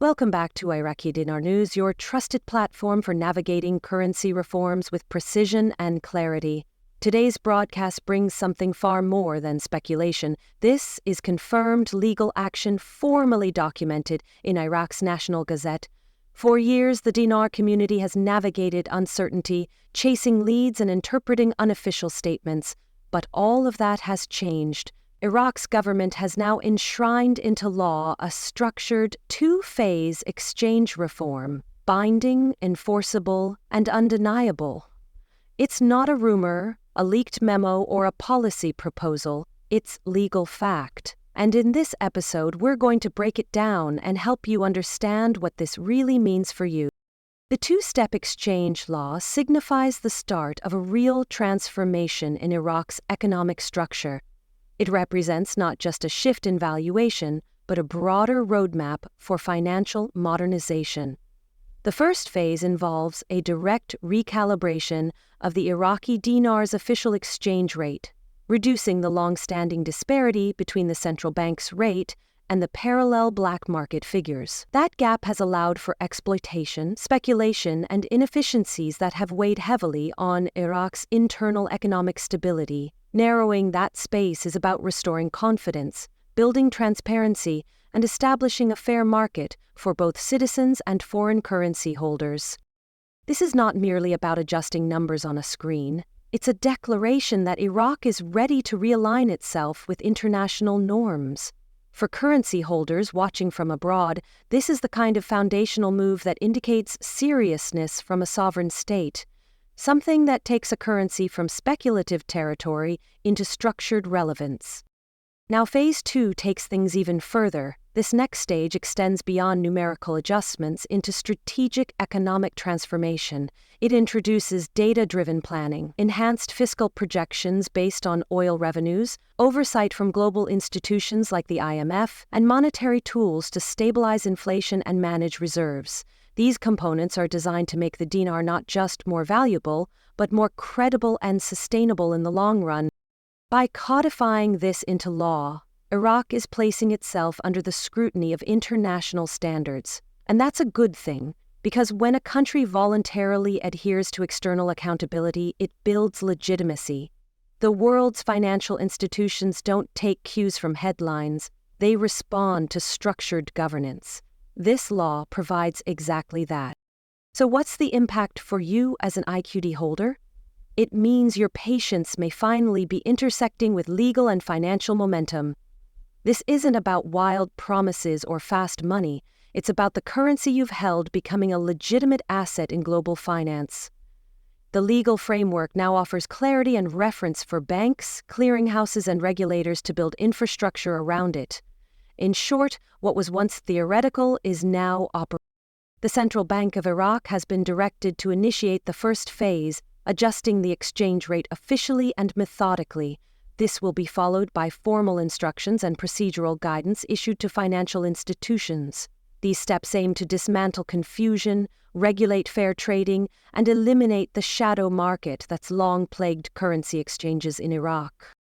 Welcome back to Iraqi Dinar News, your trusted platform for navigating currency reforms with precision and clarity. Today's broadcast brings something far more than speculation. This is confirmed legal action formally documented in Iraq's National Gazette. For years, the dinar community has navigated uncertainty, chasing leads and interpreting unofficial statements. But all of that has changed. Iraq's government has now enshrined into law a structured two-phase exchange reform, binding, enforceable, and undeniable. It's not a rumor, a leaked memo, or a policy proposal. It's legal fact. And in this episode, we're going to break it down and help you understand what this really means for you. The two-step exchange law signifies the start of a real transformation in Iraq's economic structure. It represents not just a shift in valuation, but a broader roadmap for financial modernization. The first phase involves a direct recalibration of the Iraqi dinar's official exchange rate, reducing the long-standing disparity between the central bank's rate and the parallel black market figures. That gap has allowed for exploitation, speculation, and inefficiencies that have weighed heavily on Iraq's internal economic stability. Narrowing that space is about restoring confidence, building transparency, and establishing a fair market for both citizens and foreign currency holders. This is not merely about adjusting numbers on a screen. It's a declaration that Iraq is ready to realign itself with international norms. For currency holders watching from abroad, this is the kind of foundational move that indicates seriousness from a sovereign state, something that takes a currency from speculative territory into structured relevance. Now, Phase 2 takes things even further. This next stage extends beyond numerical adjustments into strategic economic transformation. It introduces data-driven planning, enhanced fiscal projections based on oil revenues, oversight from global institutions like the IMF, and monetary tools to stabilize inflation and manage reserves. These components are designed to make the dinar not just more valuable, but more credible and sustainable in the long run. By codifying this into law, Iraq is placing itself under the scrutiny of international standards. And that's a good thing, because when a country voluntarily adheres to external accountability, it builds legitimacy. The world's financial institutions don't take cues from headlines, they respond to structured governance. This law provides exactly that. So what's the impact for you as an IQD holder? It means your patience may finally be intersecting with legal and financial momentum. This isn't about wild promises or fast money. It's about the currency you've held becoming a legitimate asset in global finance. The legal framework now offers clarity and reference for banks, clearinghouses, and regulators to build infrastructure around it. In short, what was once theoretical is now operational. The Central Bank of Iraq has been directed to initiate the first phase, adjusting the exchange rate officially and methodically. This will be followed by formal instructions and procedural guidance issued to financial institutions. These steps aim to dismantle confusion, regulate fair trading, and eliminate the shadow market that's long plagued currency exchanges in Iraq.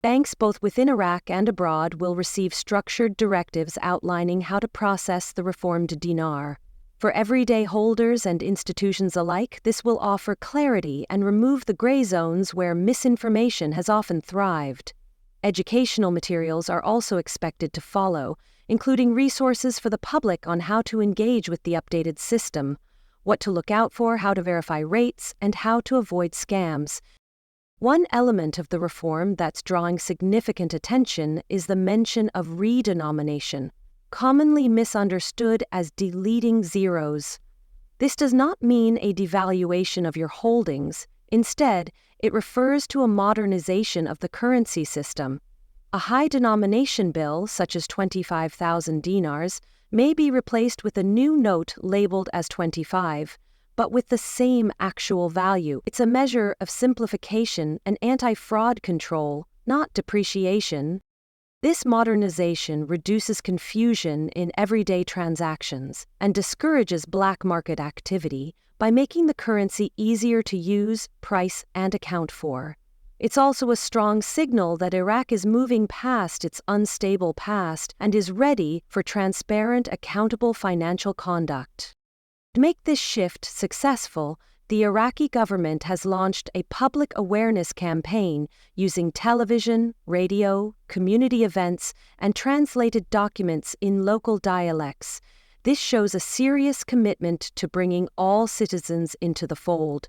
Banks both within Iraq and abroad will receive structured directives outlining how to process the reformed dinar. For everyday holders and institutions alike, this will offer clarity and remove the gray zones where misinformation has often thrived. Educational materials are also expected to follow, including resources for the public on how to engage with the updated system, what to look out for, how to verify rates, and how to avoid scams. One element of the reform that's drawing significant attention is the mention of redenomination, commonly misunderstood as deleting zeros. This does not mean a devaluation of your holdings. Instead, it refers to a modernization of the currency system. A high denomination bill, such as 25,000 dinars, may be replaced with a new note labeled as 25, but with the same actual value. It's a measure of simplification and anti-fraud control, not depreciation. This modernization reduces confusion in everyday transactions and discourages black market activity by making the currency easier to use, price, and account for. It's also a strong signal that Iraq is moving past its unstable past and is ready for transparent, accountable financial conduct. To make this shift successful, the Iraqi government has launched a public awareness campaign using television, radio, community events, and translated documents in local dialects. This shows a serious commitment to bringing all citizens into the fold.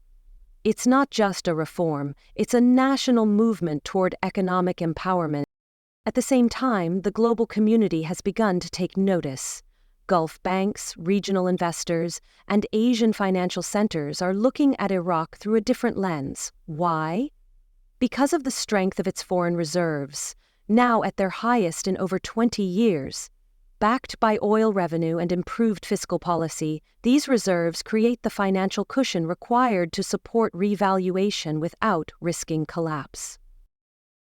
It's not just a reform, it's a national movement toward economic empowerment. At the same time, the global community has begun to take notice. Gulf banks, regional investors, and Asian financial centers are looking at Iraq through a different lens. Why? Because of the strength of its foreign reserves, now at their highest in over 20 years. Backed by oil revenue and improved fiscal policy, these reserves create the financial cushion required to support revaluation without risking collapse.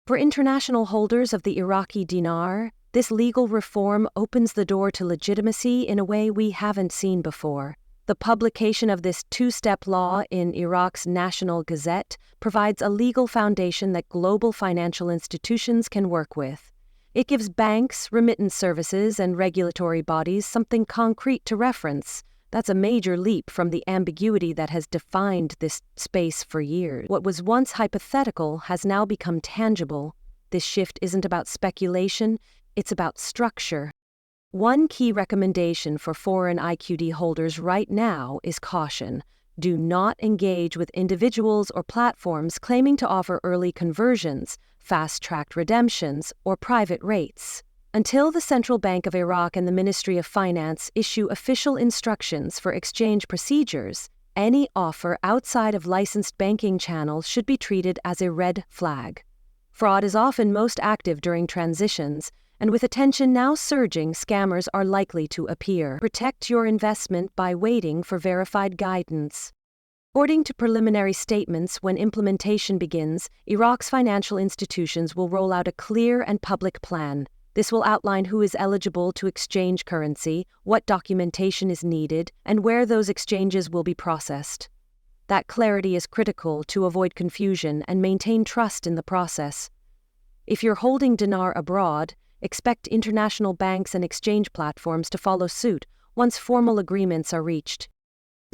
For international holders of the Iraqi dinar, this legal reform opens the door to legitimacy in a way we haven't seen before. The publication of this two-step law in Iraq's National Gazette provides a legal foundation that global financial institutions can work with. It gives banks, remittance services, and regulatory bodies something concrete to reference. That's a major leap from the ambiguity that has defined this space for years. What was once hypothetical has now become tangible. This shift isn't about speculation, it's about structure. One key recommendation for foreign IQD holders right now is caution. Do not engage with individuals or platforms claiming to offer early conversions, fast-tracked redemptions, or private rates. Until the Central Bank of Iraq and the Ministry of Finance issue official instructions for exchange procedures, any offer outside of licensed banking channels should be treated as a red flag. Fraud is often most active during transitions, and with attention now surging, scammers are likely to appear. Protect your investment by waiting for verified guidance. According to preliminary statements, when implementation begins, Iraq's financial institutions will roll out a clear and public plan. This will outline who is eligible to exchange currency, what documentation is needed, and where those exchanges will be processed. That clarity is critical to avoid confusion and maintain trust in the process. If you're holding dinar abroad, expect international banks and exchange platforms to follow suit once formal agreements are reached.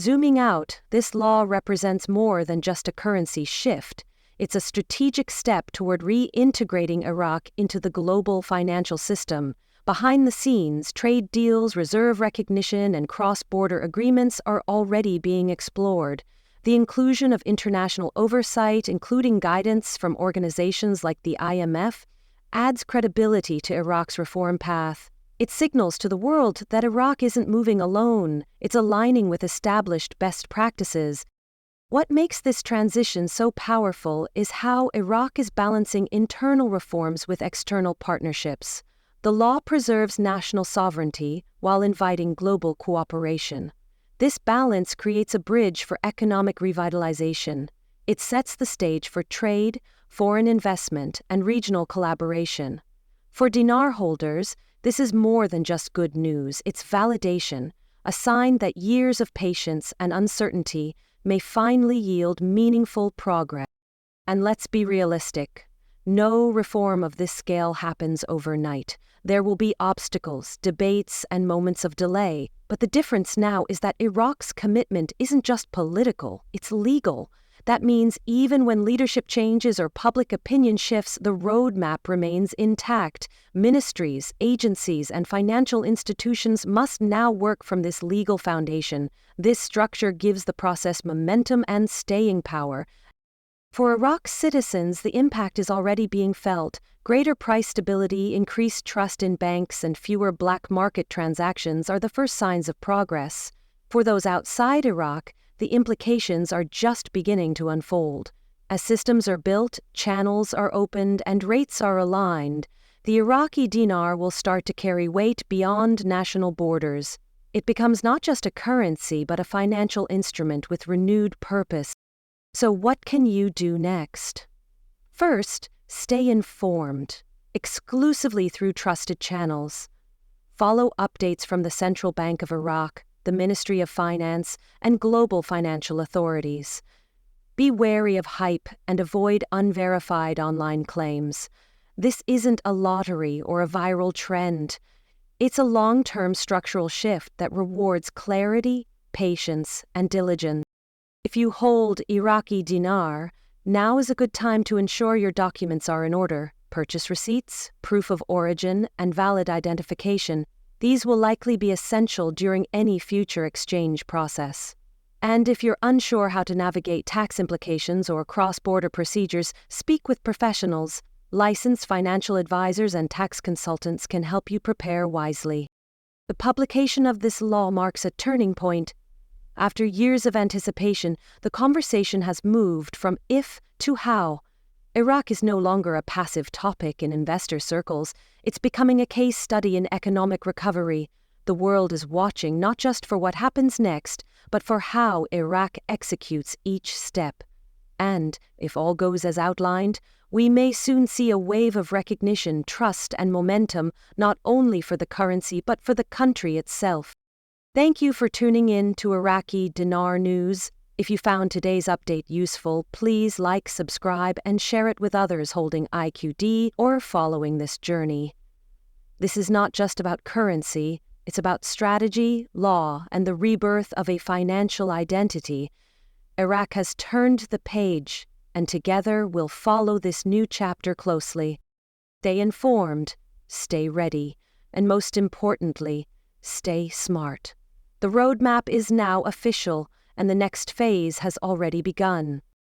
Zooming out, this law represents more than just a currency shift. It's a strategic step toward reintegrating Iraq into the global financial system. Behind the scenes, trade deals, reserve recognition, and cross-border agreements are already being explored. The inclusion of international oversight, including guidance from organizations like the IMF, adds credibility to Iraq's reform path. It signals to the world that Iraq isn't moving alone, it's aligning with established best practices. What makes this transition so powerful is how Iraq is balancing internal reforms with external partnerships. The law preserves national sovereignty while inviting global cooperation. This balance creates a bridge for economic revitalization. It sets the stage for trade, foreign investment, and regional collaboration. For dinar holders, this is more than just good news, it's validation, a sign that years of patience and uncertainty may finally yield meaningful progress. And let's be realistic. No reform of this scale happens overnight. There will be obstacles, debates, and moments of delay, but the difference now is that Iraq's commitment isn't just political, it's legal. That means even when leadership changes or public opinion shifts, the roadmap remains intact. Ministries, agencies, and financial institutions must now work from this legal foundation. This structure gives the process momentum and staying power. For Iraq's citizens, the impact is already being felt. Greater price stability, increased trust in banks, and fewer black market transactions are the first signs of progress. For those outside Iraq, the implications are just beginning to unfold. As systems are built, channels are opened, and rates are aligned, the Iraqi dinar will start to carry weight beyond national borders. It becomes not just a currency, but a financial instrument with renewed purpose. So what can you do next? First, stay informed, exclusively through trusted channels. Follow updates from the Central Bank of Iraq, the Ministry of Finance, and global financial authorities. Be wary of hype and avoid unverified online claims. This isn't a lottery or a viral trend. It's a long-term structural shift that rewards clarity, patience, and diligence. If you hold Iraqi dinar, now is a good time to ensure your documents are in order. Purchase receipts, proof of origin, and valid identification. These will likely be essential during any future exchange process. And if you're unsure how to navigate tax implications or cross-border procedures, speak with professionals. Licensed financial advisors and tax consultants can help you prepare wisely. The publication of this law marks a turning point. After years of anticipation, the conversation has moved from if to how. Iraq is no longer a passive topic in investor circles. It's becoming a case study in economic recovery. The world is watching not just for what happens next, but for how Iraq executes each step. And, if all goes as outlined, we may soon see a wave of recognition, trust, and momentum, not only for the currency but for the country itself. Thank you for tuning in to Iraqi Dinar News. If you found today's update useful, please like, subscribe, and share it with others holding IQD or following this journey. This is not just about currency, it's about strategy, law, and the rebirth of a financial identity. Iraq has turned the page, and together we'll follow this new chapter closely. Stay informed, stay ready, and most importantly, stay smart. The roadmap is now official, and the next phase has already begun.